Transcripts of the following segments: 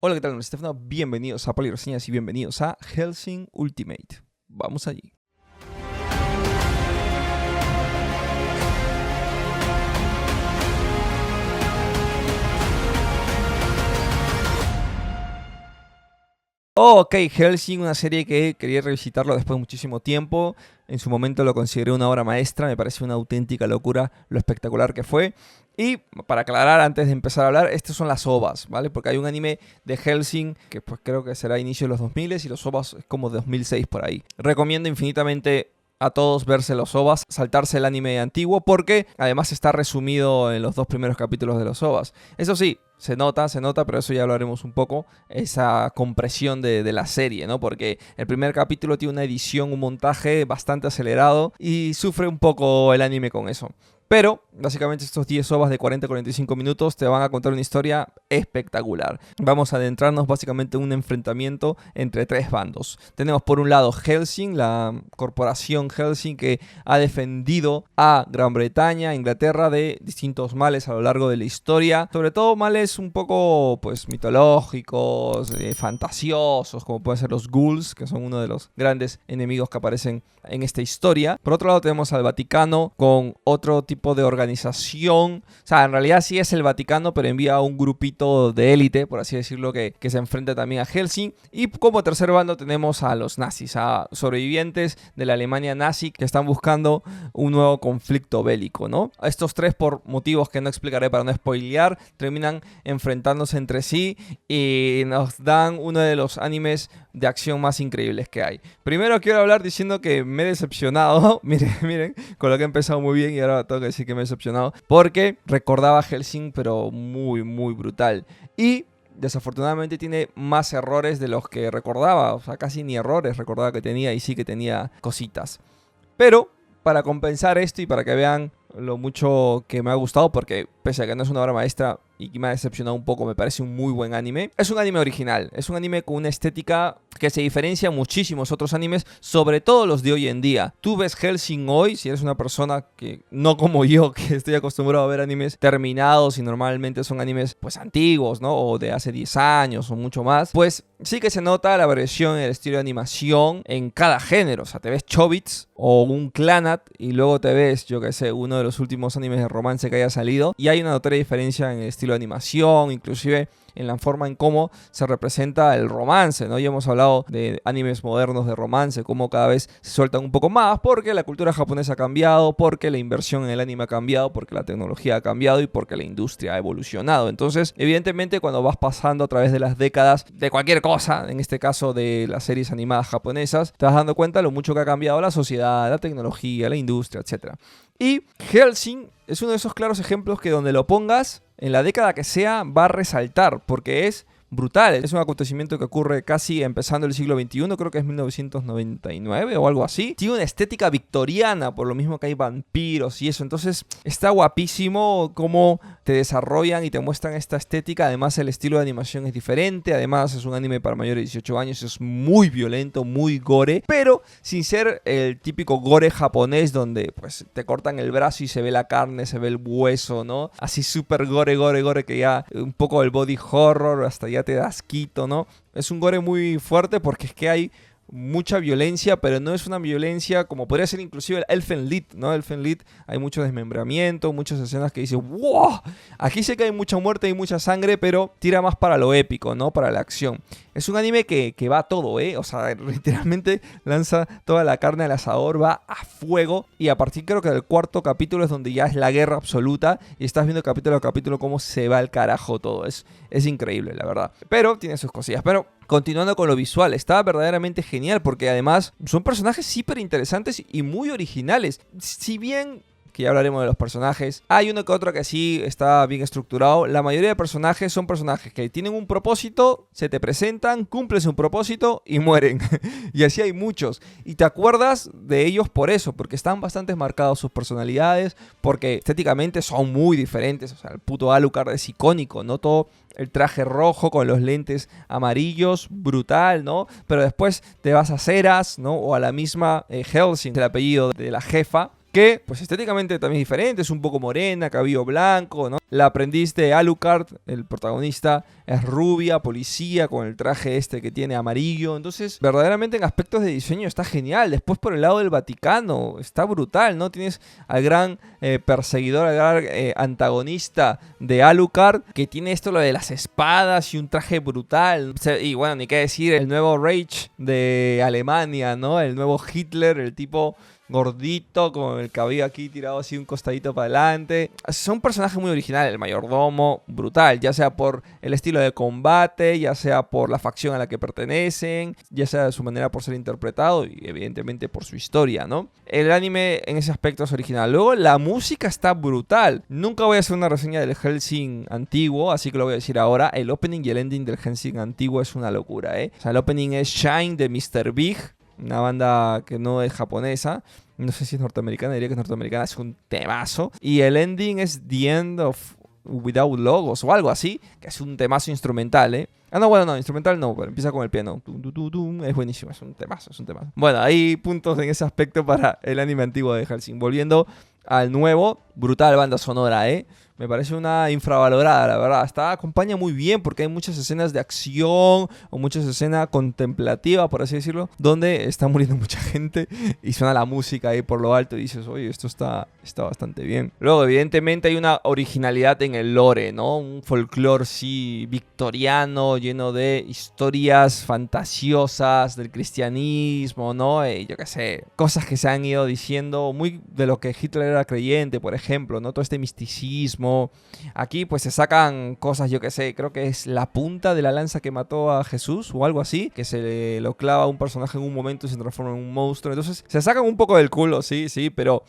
Hola, ¿qué tal? Soy Stefano, bienvenidos a Polireseñas y bienvenidos a Hellsing Ultimate. Vamos allí. Ok, Hellsing, una serie que quería revisitarlo después de muchísimo tiempo. En su momento lo consideré una obra maestra, me pareció una auténtica locura lo espectacular que fue. Y para aclarar, antes de empezar a hablar, estas son las OVAs, ¿vale? Porque hay un anime de Hellsing que pues creo que será a inicio de los 2000 y los OVAs es como de 2006 por ahí. Recomiendo infinitamente a todos verse los OVAs, saltarse el anime antiguo, porque además está resumido en los dos primeros capítulos de los OVAs. Eso sí, se nota, pero eso ya lo haremos un poco, esa compresión de la serie, ¿no? Porque el primer capítulo tiene una edición, un montaje bastante acelerado y sufre un poco el anime con eso. Pero, básicamente, estos 10 OVAs de 40-45 minutos te van a contar una historia espectacular. Vamos a adentrarnos básicamente en un enfrentamiento entre tres bandos. Tenemos por un lado Hellsing, la corporación Hellsing que ha defendido a Gran Bretaña, Inglaterra, de distintos males a lo largo de la historia. Sobre todo males un poco, pues, mitológicos, fantasiosos, como pueden ser los ghouls, que son uno de los grandes enemigos que aparecen en esta historia. Por otro lado tenemos al Vaticano con otro tipo de organización. O sea, en realidad sí es el Vaticano, pero envía a un grupito de élite, por así decirlo, que se enfrenta también a Hellsing. Y como tercer bando tenemos a los nazis, a sobrevivientes de la Alemania nazi que están buscando un nuevo conflicto bélico, ¿no? Estos tres, por motivos que no explicaré para no spoilear, terminan enfrentándose entre sí y nos dan uno de los animes de acción más increíbles que hay. Primero quiero hablar diciendo que me he decepcionado. Miren, con lo que he empezado muy bien y ahora tengo que decir que me he decepcionado, porque recordaba a Hellsing, pero muy brutal. Y desafortunadamente tiene más errores de los que recordaba. O sea, casi ni errores recordaba que tenía, y sí que tenía cositas. Pero para compensar esto y para que vean lo mucho que me ha gustado, porque pese a que no es una obra maestra y que me ha decepcionado un poco, me parece un muy buen anime. Es un anime original, es un anime con una estética que se diferencia a muchísimos otros animes, sobre todo los de hoy en día. Tú ves Hellsing hoy, si eres una persona que no como yo, que estoy acostumbrado a ver animes terminados y normalmente son animes pues antiguos, ¿no? O de hace 10 años o mucho más, pues sí que se nota la variación en el estilo de animación en cada género. O sea, te ves Chobits o un Clannad y luego te ves, yo que sé, uno de los últimos animes de romance que haya salido, y hay una notoria diferencia en el estilo de animación, inclusive en la forma en cómo se representa el romance, ¿no? Ya hemos hablado de animes modernos de romance, cómo cada vez se sueltan un poco más, porque la cultura japonesa ha cambiado, porque la inversión en el anime ha cambiado, porque la tecnología ha cambiado y porque la industria ha evolucionado. Entonces, evidentemente, cuando vas pasando a través de las décadas de cualquier cosa, en este caso de las series animadas japonesas, te vas dando cuenta de lo mucho que ha cambiado la sociedad, la tecnología, la industria, etc. Y Hellsing es uno de esos claros ejemplos que donde lo pongas, en la década que sea, va a resaltar, porque es brutal. Es un acontecimiento que ocurre casi empezando el siglo XXI, creo que es 1999 o algo así. Tiene una estética victoriana, por lo mismo que hay vampiros y eso. Entonces está guapísimo cómo te desarrollan y te muestran esta estética. Además el estilo de animación es diferente. Además es un anime para mayores de 18 años. Es muy violento, muy gore, pero sin ser el típico gore japonés donde pues te cortan el brazo y se ve la carne, se ve el hueso, ¿no? Así súper gore que ya un poco el body horror, hasta ya te das quito, ¿no? Es un gore muy fuerte porque es que hay mucha violencia, pero no es una violencia como podría ser inclusive el Elfen Lied, ¿no? Elfen Lied hay mucho desmembramiento, muchas escenas que dices ¡wow! Aquí sé que hay mucha muerte y mucha sangre, pero tira más para lo épico, ¿no? Para la acción. Es un anime que va a todo, ¿eh? O sea, literalmente lanza toda la carne al asador, va a fuego, y a partir creo que del cuarto capítulo es donde ya es la guerra absoluta y estás viendo capítulo a capítulo cómo se va al carajo todo. Es increíble, la verdad. Pero tiene sus cosillas. Pero continuando con lo visual, está verdaderamente genial porque además son personajes súper interesantes y muy originales. Si bien, que ya hablaremos de los personajes, hay uno que otro que sí está bien estructurado, la mayoría de personajes son personajes que tienen un propósito, se te presentan, cumplen su propósito y mueren. Y así hay muchos. Y te acuerdas de ellos por eso, porque están bastante marcados sus personalidades, porque estéticamente son muy diferentes. O sea, el puto Alucard es icónico, ¿no? Todo el traje rojo con los lentes amarillos, brutal, ¿no? Pero después te vas a Ceras, ¿no? O a la misma Hellsing, el apellido de la jefa, que pues estéticamente también es diferente, es un poco morena, cabello blanco, ¿no? La aprendiz de Alucard, el protagonista, es rubia, policía, con el traje este que tiene amarillo. Entonces, verdaderamente en aspectos de diseño está genial. Después por el lado del Vaticano, está brutal, ¿no? Tienes al gran perseguidor, al gran antagonista de Alucard, que tiene esto lo de las espadas y un traje brutal. Y bueno, ni qué decir, el nuevo Reich de Alemania, ¿no? El nuevo Hitler, el tipo gordito, con el cabello aquí tirado así un costadito para adelante. Son personajes muy originales. El mayordomo, brutal, ya sea por el estilo de combate, ya sea por la facción a la que pertenecen, ya sea de su manera por ser interpretado y evidentemente por su historia, ¿no? El anime en ese aspecto es original. Luego la música está brutal. Nunca voy a hacer una reseña del Hellsing antiguo, así que lo voy a decir ahora. El opening y el ending del Hellsing antiguo es una locura, ¿eh? O sea, el opening es Shine de Mr. Big, una banda que no es japonesa, no sé si es norteamericana, diría que es norteamericana, es un temazo. Y el ending es The End of Without Logos o algo así, que es un temazo instrumental, ¿eh? Ah, no, bueno, no, instrumental no, pero empieza con el piano. Es buenísimo, es un temazo, es un temazo. Bueno, hay puntos en ese aspecto para el anime antiguo de Hellsing. Volviendo al nuevo, brutal banda sonora, ¿eh? Me parece una infravalorada, la verdad. Acompaña muy bien porque hay muchas escenas de acción o muchas escenas contemplativas, por así decirlo, donde está muriendo mucha gente y suena la música ahí por lo alto y dices, oye, esto está bastante bien. Luego, evidentemente, hay una originalidad en el lore, ¿no? Un folclore, sí, victoriano, lleno de historias fantasiosas del cristianismo, ¿no? Yo qué sé, cosas que se han ido diciendo muy de lo que Hitler era creyente, por ejemplo, ¿no? Todo este misticismo. Aquí pues se sacan cosas, yo que sé, creo que es la punta de la lanza que mató a Jesús o algo así, que se lo clava a un personaje en un momento y se transforma en un monstruo. Entonces se sacan un poco del culo, sí, pero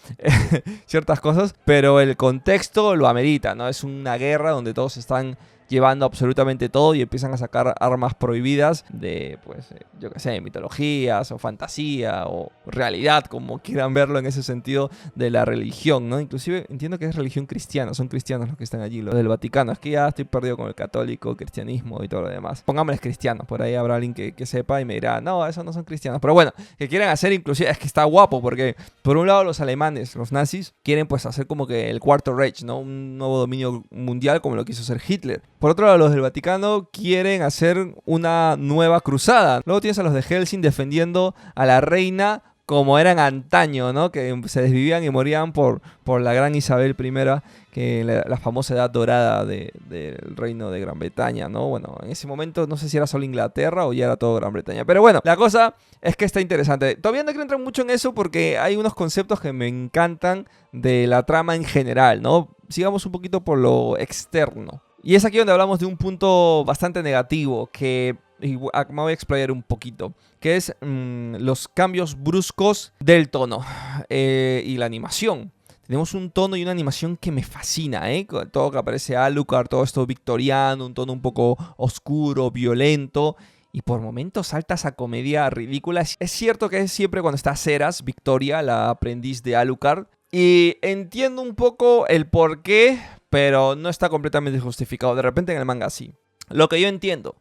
ciertas cosas, pero el contexto lo amerita, ¿no? Es una guerra donde todos están llevando absolutamente todo y empiezan a sacar armas prohibidas de, pues, yo qué sé, mitologías o fantasía o realidad, como quieran verlo en ese sentido de la religión, ¿no? Inclusive entiendo que es religión cristiana, son cristianos los que están allí, los del Vaticano. Es que ya estoy perdido con el católico, cristianismo y todo lo demás. Pongámosles cristianos, por ahí habrá alguien que sepa y me dirá, no, esos no son cristianos. Pero bueno, que quieren hacer inclusive, es que está guapo porque por un lado los alemanes, los nazis, quieren pues hacer como que el Cuarto Reich, ¿no? Un nuevo dominio mundial como lo quiso hacer Hitler. Por otro lado, los del Vaticano quieren hacer una nueva cruzada. Luego tienes a los de Hellsing defendiendo a la reina como eran antaño, ¿no? Que se desvivían y morían por la gran Isabel I, que la famosa edad dorada del reino de Gran Bretaña, ¿no? Bueno, en ese momento no sé si era solo Inglaterra o ya era todo Gran Bretaña. Pero bueno, la cosa es que está interesante. Todavía no quiero entrar mucho en eso porque hay unos conceptos que me encantan de la trama en general, ¿no? Sigamos un poquito por lo externo. Y es aquí donde hablamos de un punto bastante negativo que me voy a explayar un poquito, que es los cambios bruscos del tono y la animación. Tenemos un tono y una animación que me fascina, ¿eh? Todo que aparece Alucard, todo esto victoriano, un tono un poco oscuro, violento. Y por momentos saltas a comedia ridícula. Es cierto que es siempre cuando está Ceras, Victoria, la aprendiz de Alucard. Y entiendo un poco el porqué, pero no está completamente justificado. De repente en el manga sí. Lo que yo entiendo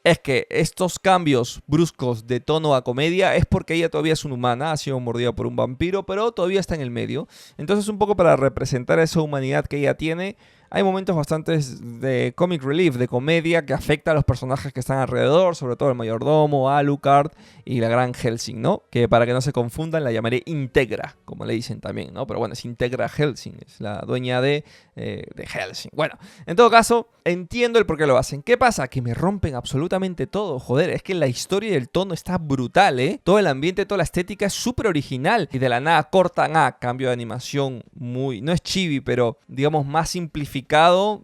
es que estos cambios bruscos de tono a comedia es porque ella todavía es una humana, ha sido mordida por un vampiro, pero todavía está en el medio. Entonces un poco para representar esa humanidad que ella tiene, hay momentos bastante de comic relief, de comedia, que afecta a los personajes que están alrededor, sobre todo el mayordomo, Alucard y la gran Hellsing, ¿no? Que para que no se confundan la llamaré Integra, como le dicen también, ¿no? Pero bueno, es Integra Hellsing, es la dueña de Hellsing. Bueno, en todo caso, entiendo el por qué lo hacen. ¿Qué pasa? Que me rompen absolutamente todo, joder, es que la historia y el tono está brutal, ¿eh? Todo el ambiente, toda la estética es súper original y de la nada cortan a cambio de animación muy, no es chibi, pero digamos más simplificado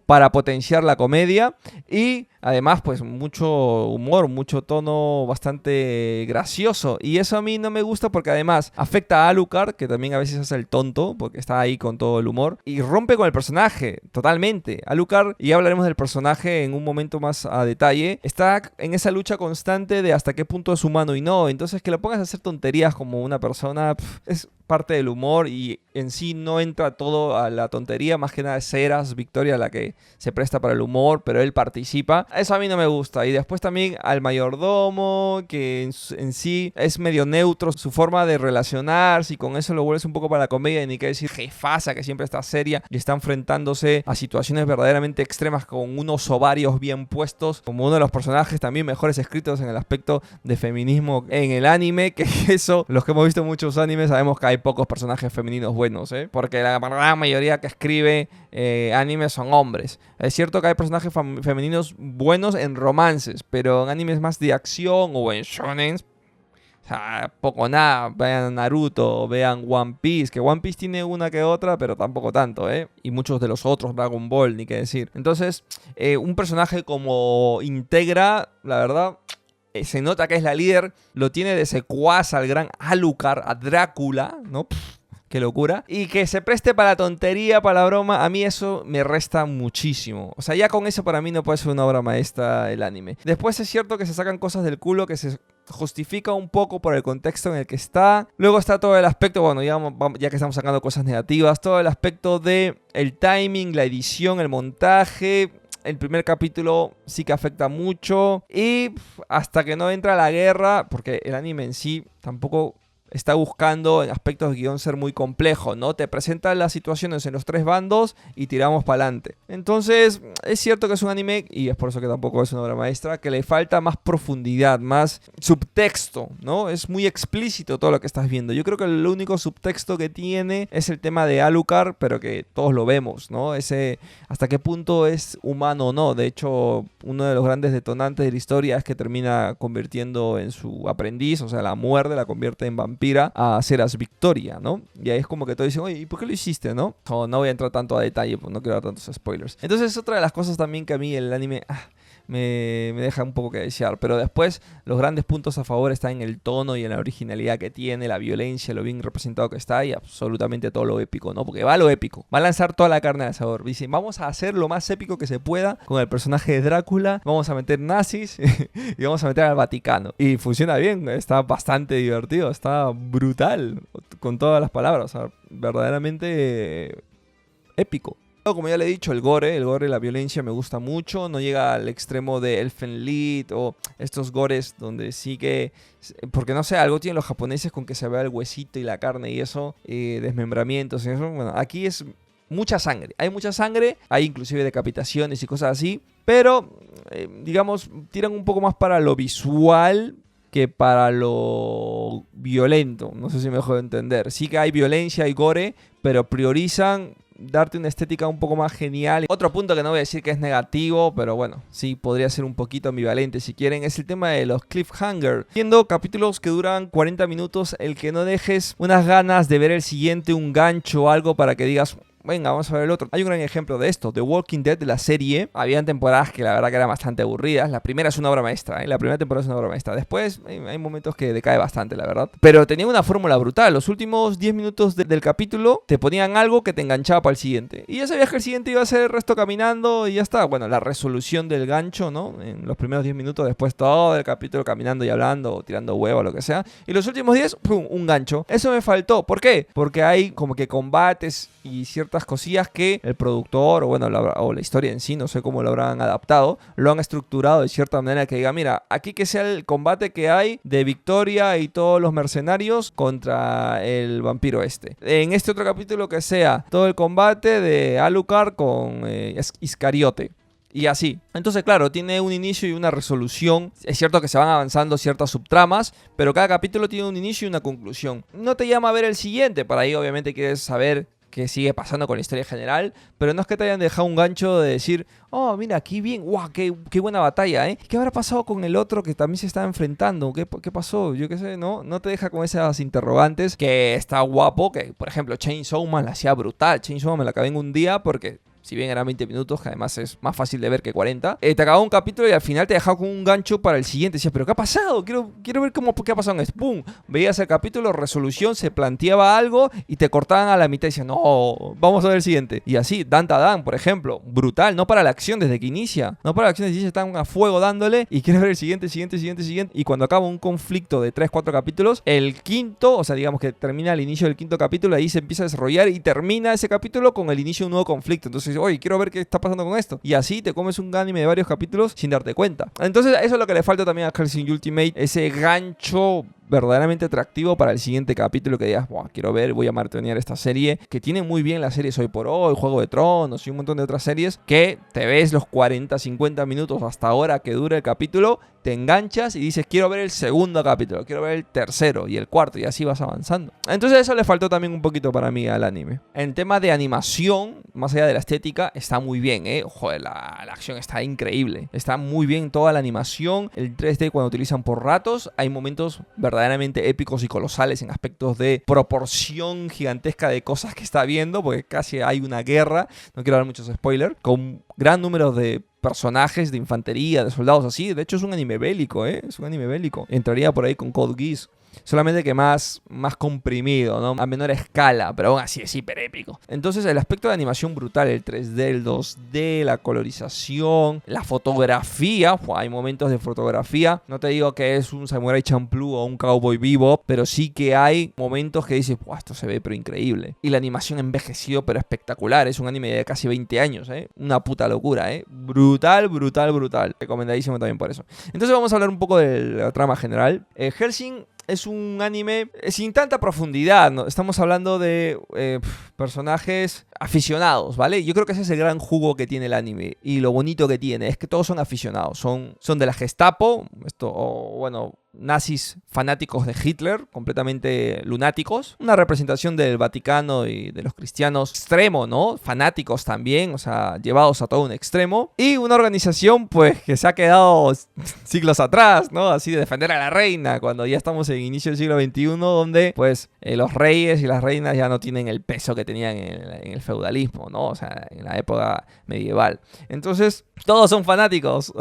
para potenciar la comedia y además pues mucho humor, mucho tono bastante gracioso y eso a mí no me gusta porque además afecta a Alucard, que también a veces hace el tonto porque está ahí con todo el humor y rompe con el personaje totalmente. Alucard, y ya hablaremos del personaje en un momento más a detalle, está en esa lucha constante de hasta qué punto es humano y no, entonces que lo pongas a hacer tonterías como una persona es parte del humor y en sí no entra todo a la tontería. Más que nada es Eras Victoria la que se presta para el humor, pero él participa. Eso a mí no me gusta. Y después también al mayordomo, que en sí es medio neutro su forma de relacionarse, y con eso lo vuelves un poco para la comedia. Y ni qué decir jefasa, que siempre está seria y está enfrentándose a situaciones verdaderamente extremas con unos ovarios bien puestos, como uno de los personajes también mejores escritos en el aspecto de feminismo en el anime. Que eso, los que hemos visto muchos animes, sabemos que hay pocos personajes femeninos buenos, porque la gran mayoría que escribe animes son hombres. Es cierto que hay personajes femeninos buenos en romances, pero en animes más de acción o en shonen, o sea, poco nada. Vean Naruto, vean One Piece, que One Piece tiene una que otra, pero tampoco tanto, y muchos de los otros, Dragon Ball, ni qué decir. Entonces, un personaje como Integra, la verdad, se nota que es la líder, lo tiene de secuaz al gran Alucard, a Drácula, ¿no? Qué locura. Y que se preste para la tontería, para la broma, a mí eso me resta muchísimo. O sea, ya con eso para mí no puede ser una obra maestra el anime. Después es cierto que se sacan cosas del culo, que se justifica un poco por el contexto en el que está. Luego está todo el aspecto, bueno, ya que estamos sacando cosas negativas, todo el aspecto de el timing, la edición, el montaje. El primer capítulo sí que afecta mucho. Y hasta que no entra la guerra, porque el anime en sí tampoco está buscando en aspectos de guión ser muy complejo, ¿no? Te presentan las situaciones en los tres bandos y tiramos para adelante. Entonces, es cierto que es un anime, y es por eso que tampoco es una obra maestra, que le falta más profundidad, más subtexto, ¿no? Es muy explícito todo lo que estás viendo. Yo creo que el único subtexto que tiene es el tema de Alucard, pero que todos lo vemos, ¿no? Ese, hasta qué punto es humano o no. De hecho, uno de los grandes detonantes de la historia es que termina convirtiendo en su aprendiz, o sea, la muerde, la convierte en vampiro a Eras Victoria, ¿no? Y ahí es como que todos dicen, oye, ¿y por qué lo hiciste, no? No voy a entrar tanto a detalle, pues no quiero dar tantos spoilers. Entonces, otra de las cosas también que a mí el anime me deja un poco que desear. Pero después, los grandes puntos a favor están en el tono y en la originalidad que tiene, la violencia, lo bien representado que está y absolutamente todo lo épico, ¿no? Porque va a lo épico. Va a lanzar toda la carne al asador. Dicen, vamos a hacer lo más épico que se pueda con el personaje de Drácula. Vamos a meter nazis y vamos a meter al Vaticano. Y funciona bien, está bastante divertido, está brutal con todas las palabras. O sea, verdaderamente épico. Como ya le he dicho, el gore, la violencia me gusta mucho. No llega al extremo de Elfen Lied o estos gores donde sí que... Porque no sé, algo tienen los japoneses con que se vea el huesito y la carne y eso, desmembramientos y eso. Bueno, aquí es mucha sangre. Hay mucha sangre, hay inclusive decapitaciones y cosas así. Pero, digamos, tiran un poco más para lo visual que para lo violento. No sé si me dejo de entender. Sí que hay violencia y gore, pero priorizan darte una estética un poco más genial. Otro punto que no voy a decir que es negativo, pero bueno, sí podría ser un poquito ambivalente si quieren, es el tema de los cliffhanger. Siendo capítulos que duran 40 minutos, el que no dejes unas ganas de ver el siguiente, un gancho o algo para que digas, venga, vamos a ver el otro. Hay un gran ejemplo de esto, The Walking Dead, de la serie. Habían temporadas que la verdad que eran bastante aburridas. La primera es una obra maestra, La primera temporada es una obra maestra. Después hay momentos que decae bastante, la verdad. Pero tenía una fórmula brutal. Los últimos 10 minutos del capítulo te ponían algo que te enganchaba para el siguiente. Y ya sabías que el siguiente iba a ser el resto caminando y ya está. Bueno, la resolución del gancho, ¿no? En los primeros 10 minutos, después todo el capítulo caminando y hablando o tirando huevo o lo que sea. Y los últimos 10, ¡pum!, un gancho. Eso me faltó. ¿Por qué? Porque hay como que combates y ciertas cosillas que el productor o la historia en sí, no sé cómo lo habrán adaptado, lo han estructurado de cierta manera que diga, mira, aquí que sea el combate que hay de Victoria y todos los mercenarios contra el vampiro este. En este otro capítulo que sea todo el combate de Alucard con Iscariote. Y así. Entonces, claro, tiene un inicio y una resolución. Es cierto que se van avanzando ciertas subtramas, pero cada capítulo tiene un inicio y una conclusión. No te llama a ver el siguiente. Para ahí obviamente quieres saber qué sigue pasando con la historia general, pero no es que te hayan dejado un gancho de decir, oh, mira, aquí bien, guau, qué buena batalla, ¿eh? ¿Qué habrá pasado con el otro que también se está enfrentando? ¿Qué pasó? Yo qué sé, ¿no? No te deja con esas interrogantes, que está guapo, que por ejemplo Chainsaw Man la hacía brutal. Chainsaw Man me la acabé en un día porque si bien eran 20 minutos, que además es más fácil de ver que 40, te acababa un capítulo y al final te dejaba con un gancho para el siguiente. Decías, ¿pero qué ha pasado? Quiero ver qué ha pasado en esto. ¡Pum! Veías el capítulo, resolución, se planteaba algo y te cortaban a la mitad y decían, no, vamos a ver el siguiente. Y así, Dan, por ejemplo, brutal, no para la acción desde que inicia. No para la acción desde que inicia, están a fuego dándole y quieres ver el siguiente. Y cuando acaba un conflicto de 3-4 capítulos, el quinto, o sea, digamos que termina el inicio del quinto capítulo, ahí se empieza a desarrollar y termina ese capítulo con el inicio de un nuevo conflicto. Entonces, oye, quiero ver qué está pasando con esto. Y así te comes un anime de varios capítulos sin darte cuenta. Entonces, eso es lo que le falta también a Hellsing Ultimate, ese gancho verdaderamente atractivo para el siguiente capítulo que digas, quiero ver, voy a maratonear esta serie, que tiene muy bien las series Hoy por Hoy, Juego de Tronos y un montón de otras series, que te ves los 40-50 minutos hasta ahora que dura el capítulo, te enganchas y dices, quiero ver el segundo capítulo, quiero ver el tercero y el cuarto, y así vas avanzando. Entonces eso le faltó también un poquito para mí al anime. En tema de animación, más allá de la estética, está muy bien, Joder, la acción está increíble, está muy bien toda la animación, el 3D cuando utilizan por ratos, hay momentos verdaderamente épicos y colosales en aspectos de proporción gigantesca de cosas que está viendo, porque casi hay una guerra, no quiero dar muchos spoilers, con gran número de personajes de infantería, de soldados así. De hecho es un anime bélico, es un anime bélico. Entraría por ahí con Code Geass. Solamente que más comprimido, ¿no? A menor escala, pero aún así es hiper épico. Entonces el aspecto de animación brutal, el 3D, el 2D, la colorización, la fotografía, hay momentos de fotografía. No te digo que es un Samurai Champloo o un Cowboy Bebop, pero sí que hay momentos que dices, esto se ve pero increíble. Y la animación envejeció pero espectacular, es un anime de casi 20 años, una puta locura, brutal. Recomendadísimo también por eso. Entonces vamos a hablar un poco de la trama general. Hellsing es un anime sin tanta profundidad, ¿no? Estamos hablando de personajes aficionados, ¿vale? Yo creo que ese es el gran jugo que tiene el anime y lo bonito que tiene, es que todos son aficionados, son de la Gestapo, nazis fanáticos de Hitler, completamente lunáticos, una representación del Vaticano y de los cristianos extremo, ¿no? Fanáticos también, o sea, llevados a todo un extremo, y una organización pues que se ha quedado siglos atrás, ¿no? Así de defender a la reina, cuando ya estamos en inicio del siglo XXI, donde pues los reyes y las reinas ya no tienen el peso que tenían en el feudalismo, ¿no? O sea, en la época medieval. Entonces, todos son fanáticos.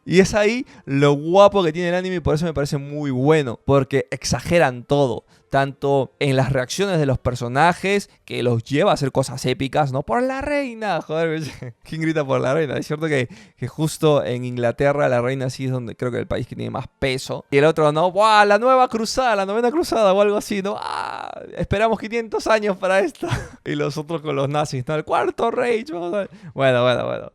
Y es ahí lo guapo que tiene el anime y por eso me parece muy bueno, porque exageran todo. Tanto en las reacciones de los personajes, que los lleva a hacer cosas épicas, ¿no? ¡Por la reina! Joder, ¿quién grita por la reina? Es cierto que justo en Inglaterra la reina sí es donde creo que el país que tiene más peso. Y el otro, ¿no? ¡Buah! La nueva cruzada, la novena cruzada o algo así, ¿no? ¡Ah! Esperamos 500 años para esto. Y los otros con los nazis, ¿no? El cuarto Reich. Bueno.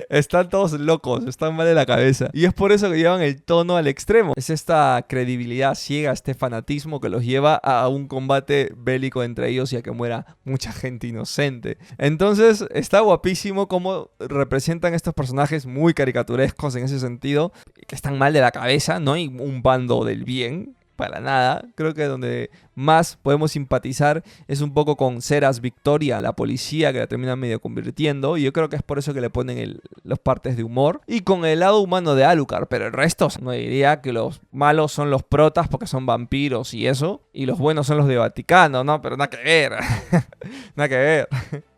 Están todos locos, están mal de la cabeza. Y es por eso que llevan el tono al extremo. Es esta credibilidad ciega, este fanatismo que los lleva a un combate bélico entre ellos y a que muera mucha gente inocente. Entonces está guapísimo cómo representan estos personajes muy caricaturescos en ese sentido, que están mal de la cabeza, no hay un bando del bien, para nada. Creo que donde más podemos simpatizar es un poco con Ceras Victoria, la policía que la termina medio convirtiendo, y yo creo que es por eso que le ponen los partes de humor, y con el lado humano de Alucard, pero el resto no diría que los malos son los protas porque son vampiros y eso, y los buenos son los de Vaticano, no, pero nada que ver. Nada que ver.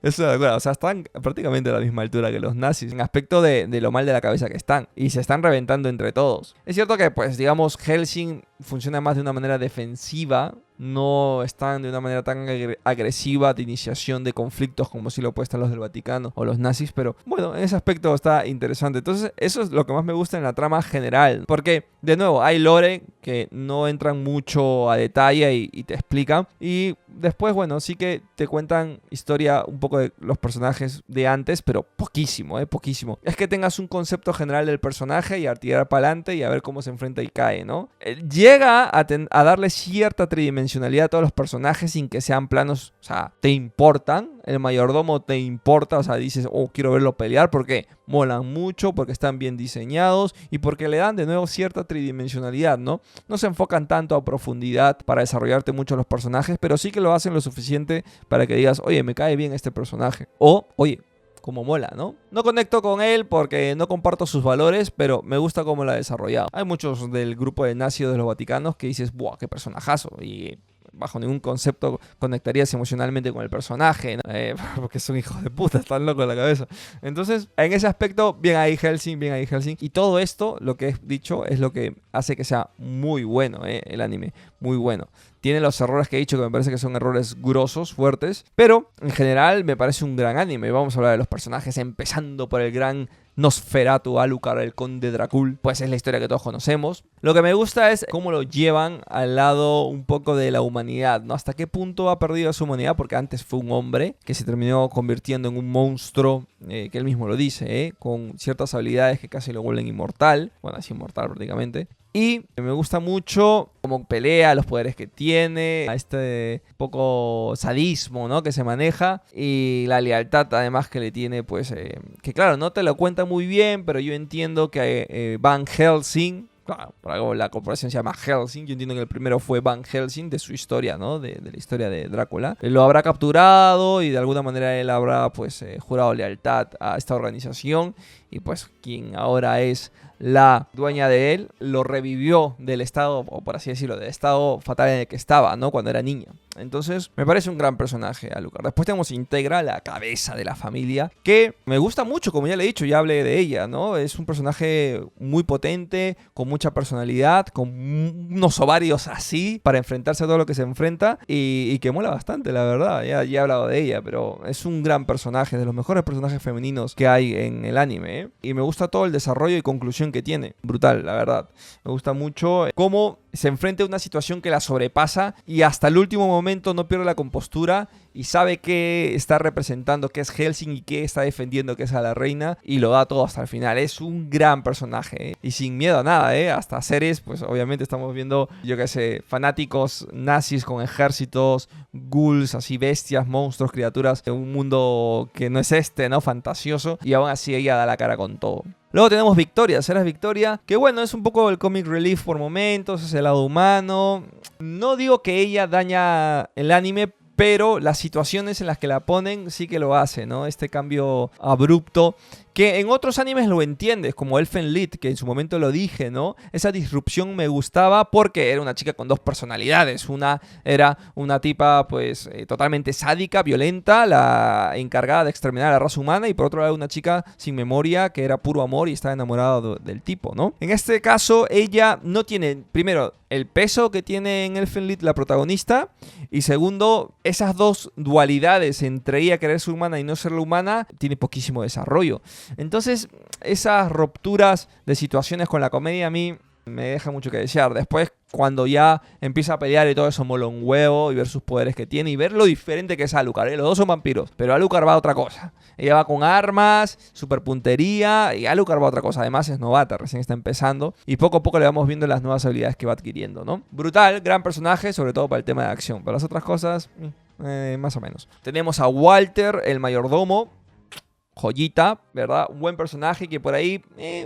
Eso es verdad, o sea, están prácticamente a la misma altura que los nazis en aspecto de lo mal de la cabeza que están, y se están reventando entre todos. Es cierto que, pues, digamos, Hellsing funciona más de una manera defensiva, no están de una manera tan agresiva de iniciación de conflictos como si lo pueden estar los del Vaticano o los nazis, pero bueno, en ese aspecto está interesante. Entonces eso es lo que más me gusta en la trama general, porque de nuevo hay lore que no entran mucho a detalle y te explican, y después bueno, sí que te cuentan historia un poco de los personajes de antes, pero poquísimo, poquísimo. Es que tengas un concepto general del personaje y a tirar para adelante y a ver cómo se enfrenta y cae, ¿no? Llega a darle cierta tridimensionalidad a todos los personajes sin que sean planos, o sea, te importan. El mayordomo te importa, o sea, dices, quiero verlo pelear porque molan mucho, porque están bien diseñados y porque le dan de nuevo cierta tridimensionalidad, ¿no? No se enfocan tanto a profundidad para desarrollarte mucho los personajes, pero sí que lo hacen lo suficiente para que digas, oye, me cae bien este personaje. O, oye, como mola, ¿no? No conecto con él porque no comparto sus valores, pero me gusta cómo lo ha desarrollado. Hay muchos del grupo de nazios de los Vaticanos que dices, ¡buah, qué personajazo! Y bajo ningún concepto conectarías emocionalmente con el personaje, ¿no? Porque son hijos de puta, están locos de la cabeza. Entonces, en ese aspecto, bien ahí Hellsing, bien ahí Hellsing. Y todo esto, lo que he dicho, es lo que hace que sea muy bueno, el anime. Muy bueno. Tiene los errores que he dicho que me parece que son errores grosos, fuertes. Pero, en general, me parece un gran anime. Vamos a hablar de los personajes, empezando por el gran Nosferatu Alucard, el conde Dracul. Pues es la historia que todos conocemos. Lo que me gusta es cómo lo llevan al lado un poco de la humanidad, ¿no? Hasta qué punto ha perdido su humanidad, porque antes fue un hombre que se terminó convirtiendo en un monstruo, que él mismo lo dice, con ciertas habilidades que casi lo vuelven inmortal. Bueno, es inmortal prácticamente. Y me gusta mucho cómo pelea, los poderes que tiene, a este poco sadismo, ¿no?, que se maneja, y la lealtad además que le tiene, pues, que claro, no te lo cuenta muy bien, pero yo entiendo que Van Helsing, claro, por algo la corporación se llama Helsing, yo entiendo que el primero fue Van Helsing, de su historia, ¿no?, de la historia de Drácula. Lo habrá capturado y de alguna manera él habrá, pues, jurado lealtad a esta organización, y pues quien ahora es la dueña de él lo revivió del estado, o por así decirlo, del estado fatal en el que estaba, ¿no?, cuando era niña. Entonces, me parece un gran personaje Alucard. Después tenemos Integra, la cabeza de la familia, que me gusta mucho, como ya le he dicho, ya hablé de ella, ¿no? Es un personaje muy potente, con mucha personalidad, con unos ovarios así, para enfrentarse a todo lo que se enfrenta, y que mola bastante, la verdad. Ya he hablado de ella, pero es un gran personaje, de los mejores personajes femeninos que hay en el anime, ¿eh? Y me gusta todo el desarrollo y conclusión que tiene. Brutal, la verdad. Me gusta mucho cómo se enfrenta a una situación que la sobrepasa y hasta el último momento no pierde la compostura y sabe qué está representando, qué es Hellsing y qué está defendiendo, que es a la reina, y lo da todo hasta el final. Es un gran personaje, ¿eh? Y sin miedo a nada, ¿eh? Hasta series, pues obviamente estamos viendo, yo qué sé, fanáticos nazis con ejércitos, ghouls, así bestias, monstruos, criaturas, en un mundo que no es este, ¿no?, fantasioso, y aún así ella da la cara con todo. Luego tenemos Victoria, Serás Victoria, que bueno, es un poco el comic relief por momentos, es el lado humano. No digo que ella daña el anime, pero las situaciones en las que la ponen sí que lo hace, ¿no? Este cambio abrupto, que en otros animes lo entiendes, como Elfen Lied, que en su momento lo dije, ¿no? Esa disrupción me gustaba porque era una chica con dos personalidades. Una era una tipa, pues, totalmente sádica, violenta, la encargada de exterminar a la raza humana, y por otro lado una chica sin memoria que era puro amor y estaba enamorada del tipo, ¿no? En este caso, ella no tiene, primero, el peso que tiene en Elfen Lied la protagonista, y segundo, esas dos dualidades entre ella querer ser humana y no ser la humana, tiene poquísimo desarrollo. Entonces, esas rupturas de situaciones con la comedia a mí me deja mucho que desear. Después, cuando ya empieza a pelear y todo eso, mola un huevo, y ver sus poderes que tiene y ver lo diferente que es Alucard, ¿eh? Los dos son vampiros, pero Alucard va a otra cosa. Ella va con armas, super puntería, y Alucard va a otra cosa. Además es novata, recién está empezando, y poco a poco le vamos viendo las nuevas habilidades que va adquiriendo, ¿no? Brutal, gran personaje, sobre todo para el tema de acción. Para las otras cosas, más o menos. Tenemos a Walter, el mayordomo. Joyita, ¿verdad? Un buen personaje que por ahí,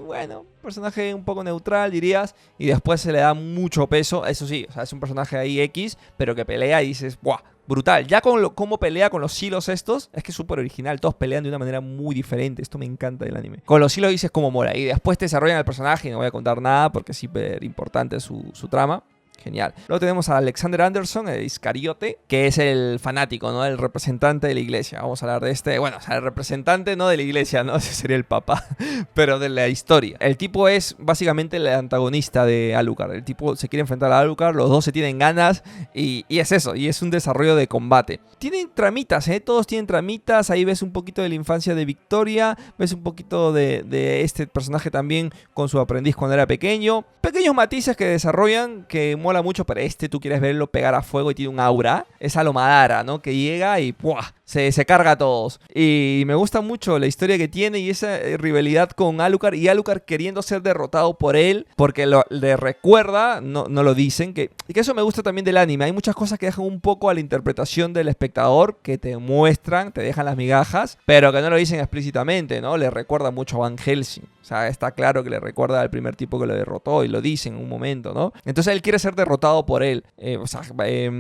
bueno, personaje un poco neutral, dirías, y después se le da mucho peso, eso sí, o sea, es un personaje ahí X, pero que pelea y dices, ¡buah! Brutal. Ya con cómo pelea con los hilos estos, es que es súper original, todos pelean de una manera muy diferente, esto me encanta del anime. Con los hilos dices cómo mola, y después te desarrollan el personaje, y no voy a contar nada porque es súper importante su trama. Genial. Luego tenemos a Alexander Anderson, el Iscariote, que es el fanático, ¿no?, el representante de la iglesia. Vamos a hablar de este, bueno, o sea, el representante no de la iglesia, ¿no? Ese sería el papa, pero de la historia. El tipo es básicamente el antagonista de Alucard. El tipo se quiere enfrentar a Alucard, los dos se tienen ganas, y es eso, y es un desarrollo de combate. Tienen tramitas, todos tienen tramitas. Ahí ves un poquito de la infancia de Victoria, ves un poquito de este personaje también con su aprendiz cuando era pequeño. Pequeños matices que desarrollan que mola mucho, pero tú quieres verlo pegar a fuego y tiene un aura. Es a lo Madara, ¿no? Que llega y ¡puah! Se carga a todos. Y me gusta mucho la historia que tiene y esa rivalidad con Alucard, y Alucard queriendo ser derrotado por él, porque le recuerda, no lo dicen, y que eso me gusta también del anime. Hay muchas cosas que dejan un poco a la interpretación del espectador, que te muestran, te dejan las migajas, pero que no lo dicen explícitamente, ¿no? Le recuerda mucho a Van Helsing. O sea, está claro que le recuerda al primer tipo que lo derrotó, y lo dicen en un momento, ¿no? Entonces él quiere ser derrotado por él.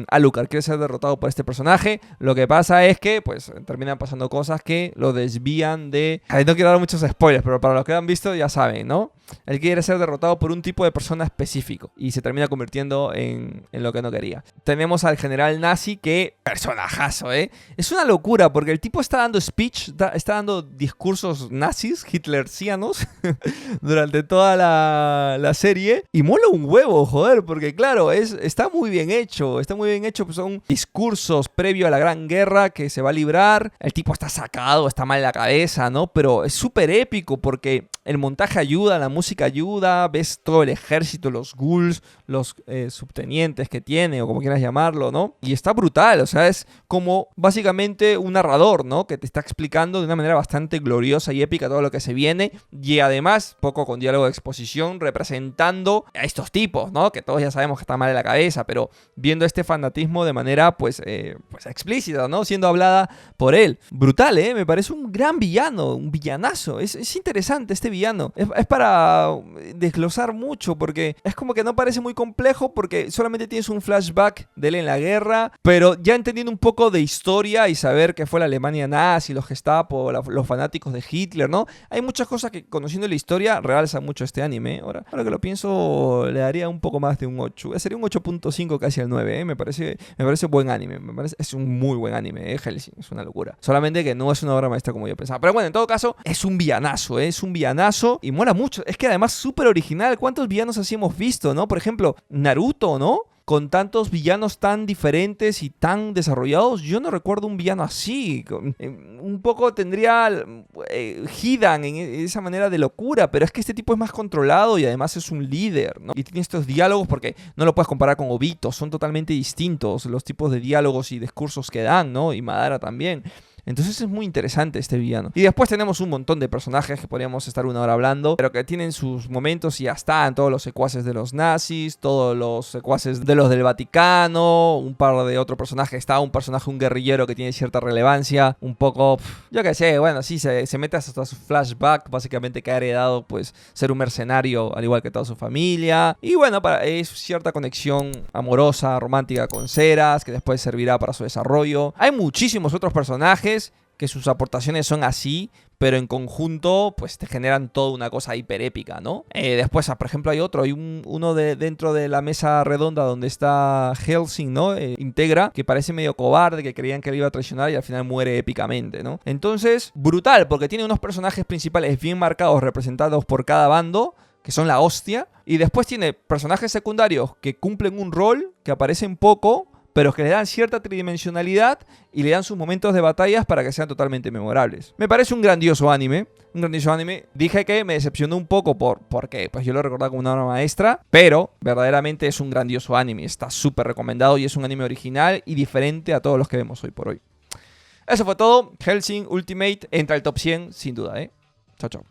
Alucard quiere ser derrotado por este personaje. Lo que pasa es que, que pues terminan pasando cosas que lo desvían de... Ay, no quiero dar muchos spoilers, pero para los que han visto ya saben, ¿no? Él quiere ser derrotado por un tipo de persona específico y se termina convirtiendo en lo que no quería. Tenemos al general nazi que... Personajazo, ¿eh? Es una locura porque el tipo está dando speech, está dando discursos nazis, hitlercianos, durante toda la serie. Y mola un huevo, joder, porque claro, está muy bien hecho. Está muy bien hecho, pues son discursos previo a la Gran Guerra que se va a librar. El tipo está sacado, está mal en la cabeza, ¿no? Pero es súper épico porque el montaje ayuda, la música ayuda, ves todo el ejército, los ghouls, los subtenientes que tiene, o como quieras llamarlo, ¿no? Y está brutal, o sea, es como básicamente un narrador, ¿no? Que te está explicando de una manera bastante gloriosa y épica todo lo que se viene, y además, poco con diálogo de exposición, representando a estos tipos, ¿no? Que todos ya sabemos que están mal en la cabeza, pero viendo este fanatismo de manera, pues explícita, ¿no? Siendo hablada por él. Brutal, ¿eh? Me parece un gran villano, un villanazo. Es interesante este villano. Es para desglosar mucho, porque es como que no parece muy complejo, porque solamente tienes un flashback de él en la guerra, pero ya entendiendo un poco de historia y saber que fue la Alemania nazi, los Gestapo, los fanáticos de Hitler, ¿no? Hay muchas cosas que, conociendo la historia, realzan mucho este anime. Ahora que lo pienso, le daría un poco más de un 8. Sería un 8.5 casi al 9, ¿eh? Me parece buen anime. Es un muy buen anime, ¿eh? Hellsing, es una locura. Solamente que no es una obra maestra como yo pensaba. Pero bueno, en todo caso, es un villanazo, ¿eh? Es un villanazo y mola mucho. Es que además súper original. ¿Cuántos villanos así hemos visto, no? Por ejemplo, Naruto, ¿no? Con tantos villanos tan diferentes y tan desarrollados, yo no recuerdo un villano así. Un poco tendría Hidan en esa manera de locura, pero es que este tipo es más controlado y además es un líder, ¿no? Y tiene estos diálogos porque no lo puedes comparar con Obito, son totalmente distintos los tipos de diálogos y discursos que dan, ¿no? Y Madara también. Entonces es muy interesante este villano. Y después tenemos un montón de personajes que podríamos estar una hora hablando, pero que tienen sus momentos y ya están. Todos los secuaces de los nazis, todos los secuaces de los del Vaticano, un par de otros personajes. Está un personaje, un guerrillero que tiene cierta relevancia, un poco, yo qué sé, bueno, sí, se mete hasta su flashback, básicamente que ha heredado, pues, ser un mercenario al igual que toda su familia. Y bueno, es cierta conexión amorosa, romántica con Ceras, que después servirá para su desarrollo. Hay muchísimos otros personajes que sus aportaciones son así, pero en conjunto pues te generan toda una cosa hiper épica, ¿no? Después, por ejemplo, hay uno dentro de la mesa redonda donde está Hellsing, ¿no? Integra, que parece medio cobarde, que creían que le iba a traicionar y al final muere épicamente, ¿no? Entonces, brutal, porque tiene unos personajes principales bien marcados, representados por cada bando, que son la hostia, y después tiene personajes secundarios que cumplen un rol, que aparecen poco, pero que le dan cierta tridimensionalidad y le dan sus momentos de batallas para que sean totalmente memorables. Me parece un grandioso anime. Dije que me decepcionó un poco porque pues yo lo recordaba como una obra maestra, pero verdaderamente es un grandioso anime. Está súper recomendado y es un anime original y diferente a todos los que vemos hoy por hoy. Eso fue todo. Hellsing Ultimate entra al top 100 sin duda, ¿eh? Chao, chao.